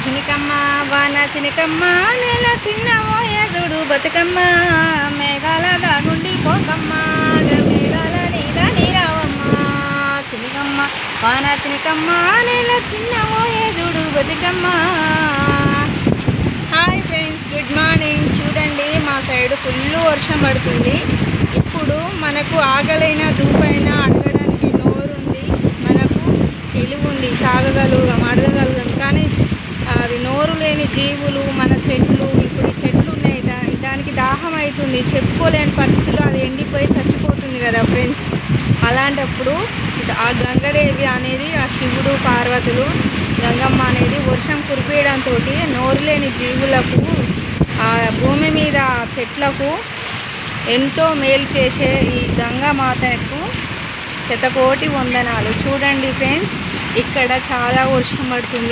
చినికమ్మ వాన చినికమ్మ నెల చిన్నవో ఎదుడు బతుకమ్మ మేఘాల దాగుండి పోకమ్మ మేఘాల నీదని రావమ్మ చినికమ్మ వాన చినికమ్మ నెల చిన్నవో ఎదుడు Bathukamma. Hi friends, good morning. చూడండి, మా సైడ్ ఫుల్ వర్షం పడుతుంది. ఇప్పుడు మనకు ఆగలైన దూపైనా అడగడానికి నోరుంది, మనకు తెలివి ఉంది, తాగగలుగుతాం, అడగగలుగుతాం. కానీ అది నోరు లేని జీవులు మన చెట్లు, ఇప్పుడు ఈ చెట్లు ఉన్నాయి, దానికి దాహం అవుతుంది, చెప్పుకోలేని పరిస్థితుల్లో అది ఎండిపోయి చచ్చిపోతుంది కదా ఫ్రెండ్స్. అలాంటప్పుడు ఆ గంగదేవి అనేది, ఆ శివుడు పార్వతులు గంగమ్మ అనేది వర్షం కురిపేయడంతో నోరు లేని జీవులకు, ఆ భూమి మీద చెట్లకు ఎంతో మేలు చేసే ఈ గంగామాతకు శతకోటి వందనాలు. చూడండి ఫ్రెండ్స్, ఇక్కడ చాలా వర్షం పడుతుంది.